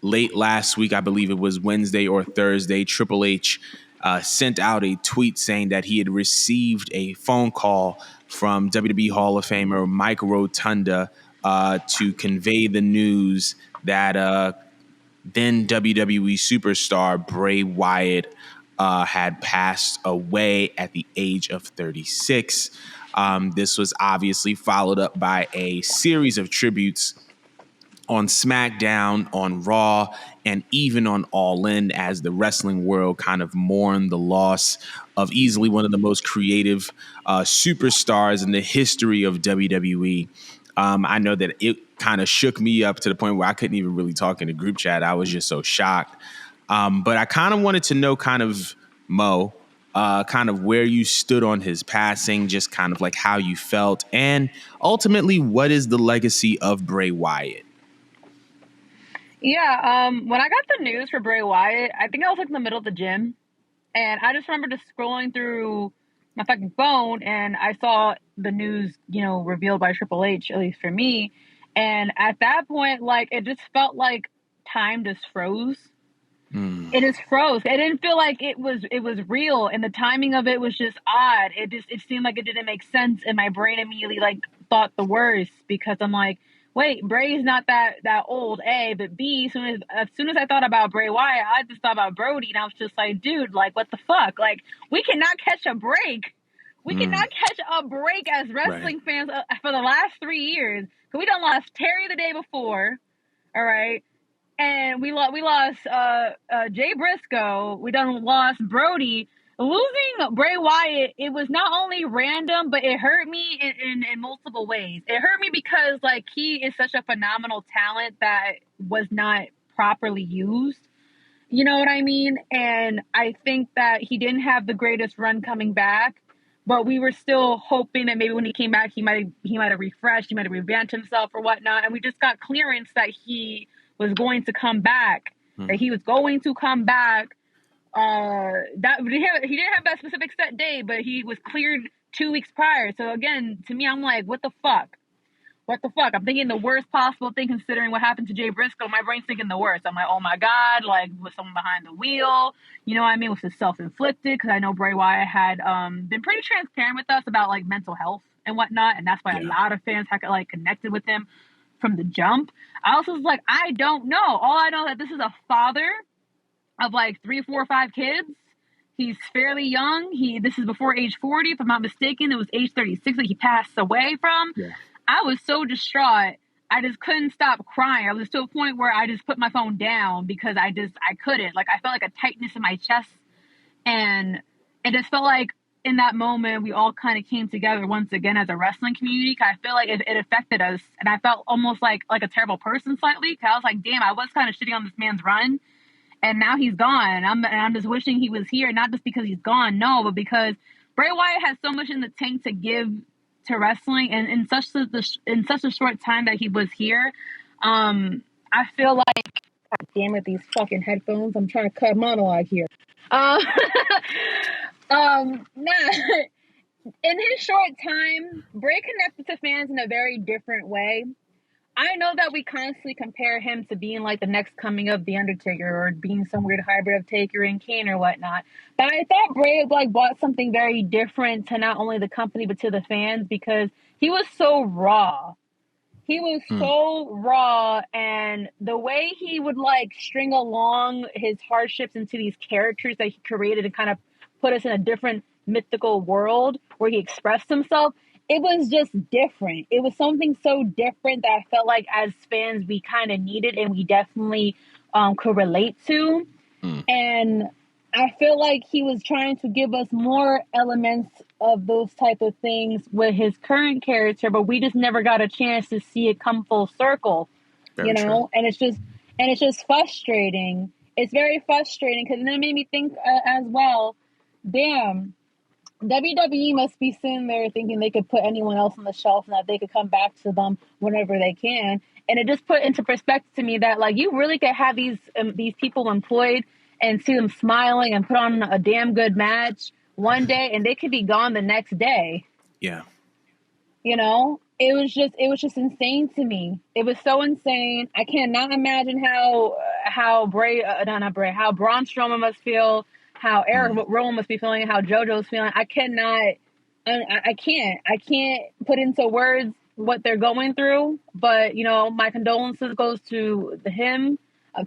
Late last week, I believe it was Wednesday or Thursday, Triple H sent out a tweet saying that he had received a phone call from WWE Hall of Famer Mike Rotunda to convey the news that then WWE superstar Bray Wyatt had passed away at the age of 36. This was obviously followed up by a series of tributes on SmackDown, on Raw, and even on All In, as the wrestling world kind of mourned the loss of easily one of the most creative superstars in the history of WWE. I know that it kind of shook me up to the point where I couldn't even really talk in the group chat. I was just so shocked. But I kind of wanted to know Mo, kind of where you stood on his passing, just kind of like how you felt, and ultimately, what is the legacy of Bray Wyatt? Yeah, when I got the news for Bray Wyatt, I think I was like in the middle of the gym, and I just remember just scrolling through my fucking phone, and I saw the news, revealed by Triple H, at least for me. And at that point, like, it just felt like time just froze. It just froze. It didn't feel like it was real, and the timing of it was just odd. It seemed like it didn't make sense, and my brain immediately like thought the worst, because I'm like, wait, Bray's not that old, A, but B, as soon as I thought about Bray Wyatt, I just thought about Brody, and I was just like, dude, like, what the fuck? Like, we cannot catch a break. We cannot catch a break as wrestling fans for the last 3 years. So we done lost Terry the day before, all right? And we lost Jay Briscoe. We done lost Brody. Losing Bray Wyatt, it was not only random, but it hurt me in multiple ways. It hurt me because, like, he is such a phenomenal talent that was not properly used. You know what I mean? And I think that he didn't have the greatest run coming back, but we were still hoping that maybe when he came back, he might have refreshed, he might have revamped himself or whatnot. And we just got clearance that he was going to come back, that he was going to come back. That he didn't have that specific set day, but he was cleared 2 weeks prior. So again, to me, I'm like, what the fuck? What the fuck? I'm thinking the worst possible thing, considering what happened to Jay Briscoe. My brain's thinking the worst. I'm like, oh my God, like, was someone behind the wheel? You know what I mean? Was it self-inflicted? Because I know Bray Wyatt had been pretty transparent with us about, like, mental health and whatnot, and that's why a lot of fans had, like, connected with him from the jump. I also was like, I don't know. All I know is that this is a father of like 3, 4, 5 kids. He's fairly young. This is before age 40, if I'm not mistaken. It was age 36 that he passed away from. Yeah. I was so distraught. I just couldn't stop crying. I was to a point where I just put my phone down because I couldn't. Like, I felt like a tightness in my chest, and it just felt like in that moment, we all kind of came together once again as a wrestling community. I feel like it affected us, and I felt almost like a terrible person slightly. Cause I was like, damn, I was kind of shitting on this man's run, and now he's gone. I'm just wishing he was here, not just because he's gone, no, but because Bray Wyatt has so much in the tank to give to wrestling, and in such a short time that he was here. I feel like, God damn it, these fucking headphones. I'm trying to cut a monologue here. In his short time, Bray connected to fans in a very different way. I know that we constantly compare him to being like the next coming of The Undertaker, or being some weird hybrid of Taker and Kane or whatnot. But I thought Bray like brought something very different to not only the company but to the fans, because he was so raw. He was so raw, and the way he would like string along his hardships into these characters that he created and kind of put us in a different mythical world where he expressed himself, it was just different. It was something so different that I felt like as fans we kind of needed, and we definitely could relate to. And I feel like he was trying to give us more elements of those type of things with his current character, but we just never got a chance to see it come full circle, you know? True. And it's just frustrating. It's very frustrating, because then it made me think as well, damn, WWE must be sitting there thinking they could put anyone else on the shelf and that they could come back to them whenever they can. And it just put into perspective to me that, like, you really could have these people employed and see them smiling and put on a damn good match one day, and they could be gone the next day. Yeah. You know? it was just insane to me. It was so insane. I cannot imagine how Bray, not Bray, how Braun Strowman must feel, how Eric Rowan must be feeling, how JoJo's feeling. I cannot, I can't put into words what they're going through. But you know, my condolences goes to him,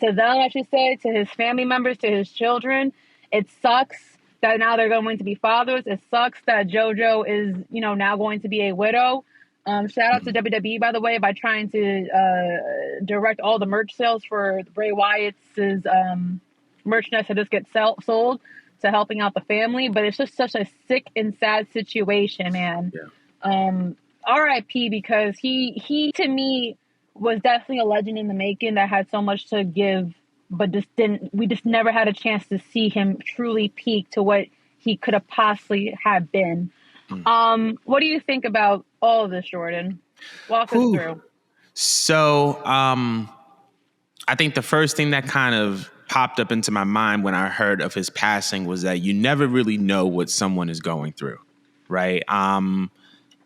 to them, I should say, to his family members, to his children. It sucks that now they're going to be fathers. It sucks that JoJo is, you know, now going to be a widow. Shout out to WWE, by the way, by trying to direct all the merch sales for Bray Wyatt's merchandise to just get sold to helping out the family. But it's just such a sick and sad situation, man. Yeah. R.I.P. because he to me was definitely a legend in the making that had so much to give, but we just never had a chance to see him truly peak to what he could have possibly have been. What do you think about all of this, Jordan? Walk us through. So, I think the first thing that kind of popped up into my mind when I heard of his passing was that you never really know what someone is going through, right?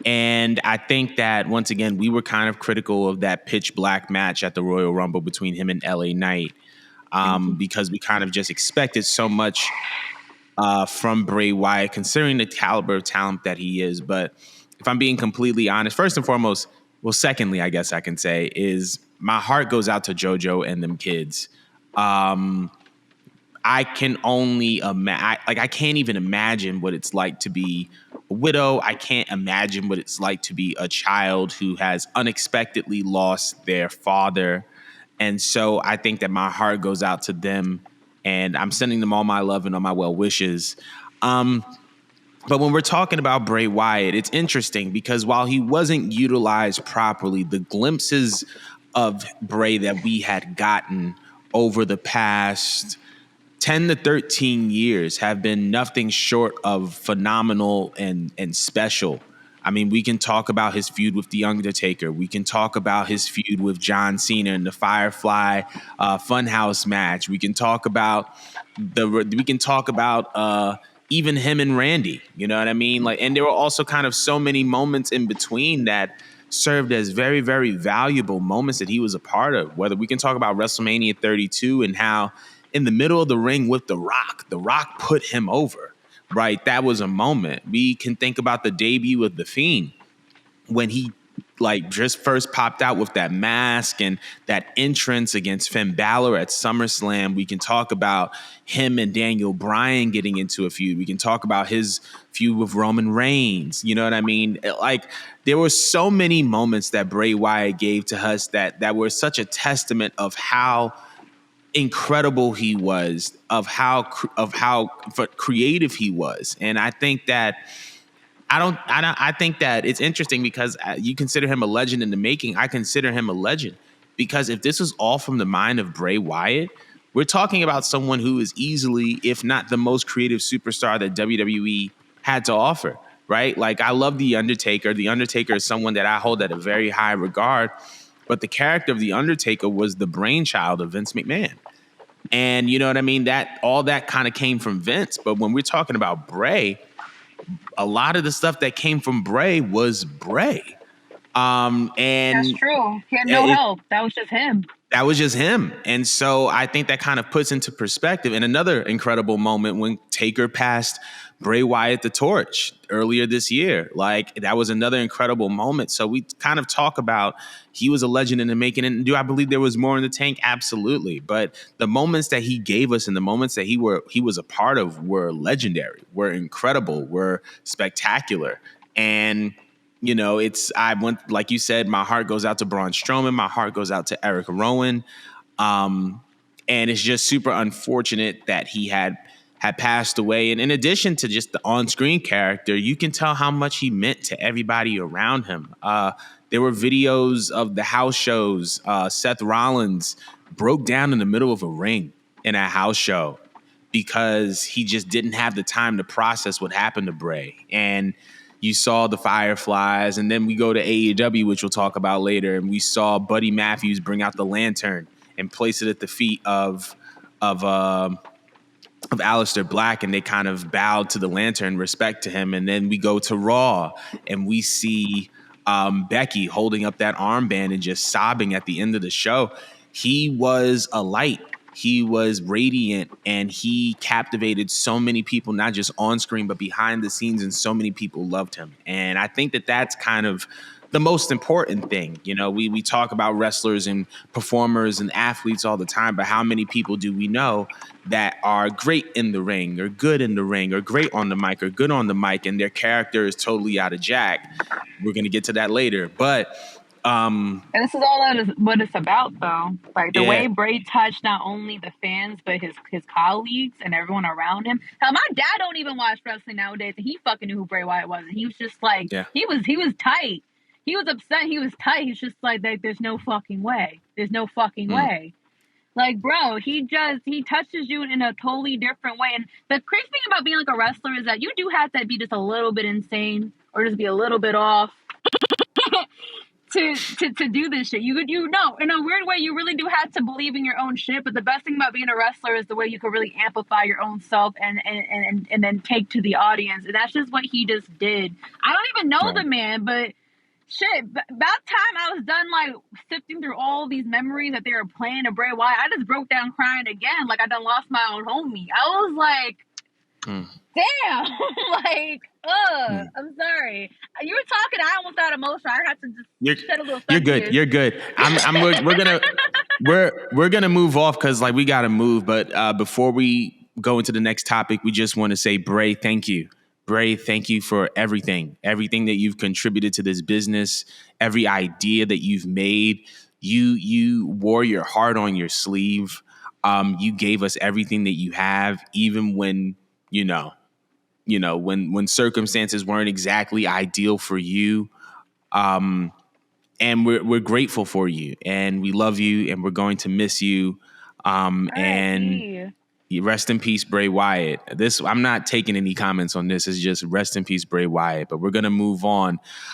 And I think that, once again, we were kind of critical of that pitch black match at the Royal Rumble between him and LA Knight, because we kind of just expected so much from Bray Wyatt, considering the caliber of talent that he is. But if I'm being completely honest, first and foremost, well, secondly, I guess I can say, is my heart goes out to JoJo and them kids. I can only I can't even imagine what it's like to be a widow. I can't imagine what it's like to be a child who has unexpectedly lost their father. And so I think that my heart goes out to them, and I'm sending them all my love and all my well wishes. But when we're talking about Bray Wyatt, it's interesting because while he wasn't utilized properly, the glimpses of Bray that we had gotten over the past 10 to 13 years have been nothing short of phenomenal and special. I mean, we can talk about his feud with The Undertaker. We can talk about his feud with John Cena in the Firefly Funhouse match. We can talk about even him and Randy. You know what I mean? Like, and there were also kind of so many moments in between that served as very, very valuable moments that he was a part of. Whether we can talk about WrestleMania 32 and how in the middle of the ring with The Rock put him over, right? That was a moment. We can think about the debut of The Fiend when he like just first popped out with that mask and that entrance against Finn Balor at SummerSlam. We can talk about him and Daniel Bryan getting into a feud. We can talk about his feud with Roman Reigns. You know what I mean? Like, there were so many moments that Bray Wyatt gave to us that were such a testament of how incredible he was, of how creative he was. And I think that I think that it's interesting because you consider him a legend in the making. I consider him a legend because if this was all from the mind of Bray Wyatt, we're talking about someone who is easily, if not the most creative superstar that WWE had to offer, right? Like, I love The Undertaker. The Undertaker is someone that I hold at a very high regard, but the character of The Undertaker was the brainchild of Vince McMahon. And you know what I mean? That all that kind of came from Vince. But when we're talking about Bray, a lot of the stuff that came from Bray was Bray. And that's true. He had no help. That was just him. That was just him. And so I think that kind of puts into perspective. And another incredible moment when Taker passed Bray Wyatt the torch earlier this year. Like, that was another incredible moment. So we kind of talk about he was a legend in the making. And do I believe there was more in the tank? Absolutely. But the moments that he gave us and the moments that he was a part of were legendary, were incredible, were spectacular. And you know, like you said, my heart goes out to Braun Strowman. My heart goes out to Eric Rowan. And it's just super unfortunate that he had passed away. And in addition to just the on-screen character, you can tell how much he meant to everybody around him. There were videos of the house shows. Seth Rollins broke down in the middle of a ring in a house show because he just didn't have the time to process what happened to Bray. And you saw the Fireflies, and then we go to AEW, which we'll talk about later, and we saw Buddy Matthews bring out the lantern and place it at the feet of Aleister Black, and they kind of bowed to the lantern, respect to him. And then we go to Raw, and we see Becky holding up that armband and just sobbing at the end of the show. He was a light. He was radiant, and he captivated so many people, not just on screen, but behind the scenes, and so many people loved him. And I think that that's kind of the most important thing. You know, we talk about wrestlers and performers and athletes all the time, but how many people do we know that are great in the ring, or good in the ring, or great on the mic, or good on the mic, and their character is totally out of jack? We're going to get to that later. But and this is all that is what it's about, though. Like the yeah, way Bray touched not only the fans but his colleagues and everyone around him. Hell, my dad don't even watch wrestling nowadays, and he fucking knew who Bray Wyatt was, and he was just like, yeah. he was tight. He was upset. He was tight. He's just like, there's no fucking way. There's no fucking way. Like, bro, he touches you in a totally different way. And the crazy thing about being like a wrestler is that you do have to be just a little bit insane or just be a little bit off to do this shit. You know, in a weird way, you really do have to believe in your own shit. But the best thing about being a wrestler is the way you can really amplify your own self and then take to the audience. And that's just what he just did. I don't even know the man, but shit, about time I was done like sifting through all these memories that they were playing to Bray Wyatt. I just broke down crying again, like I done lost my own homie. I was like, damn, like, I'm sorry. You were talking, I almost got emotional. I had to just shed a little. You're good. You're good. We're gonna move off because like we gotta move. But before we go into the next topic, we just want to say, Bray, thank you. Bray, thank you for everything that you've contributed to this business, every idea that you've made. You wore your heart on your sleeve. You gave us everything that you have, even when when circumstances weren't exactly ideal for you. And we're grateful for you, and we love you, and we're going to miss you. And rest in peace, Bray Wyatt. I'm not taking any comments on this. It's just rest in peace, Bray Wyatt. But we're gonna move on.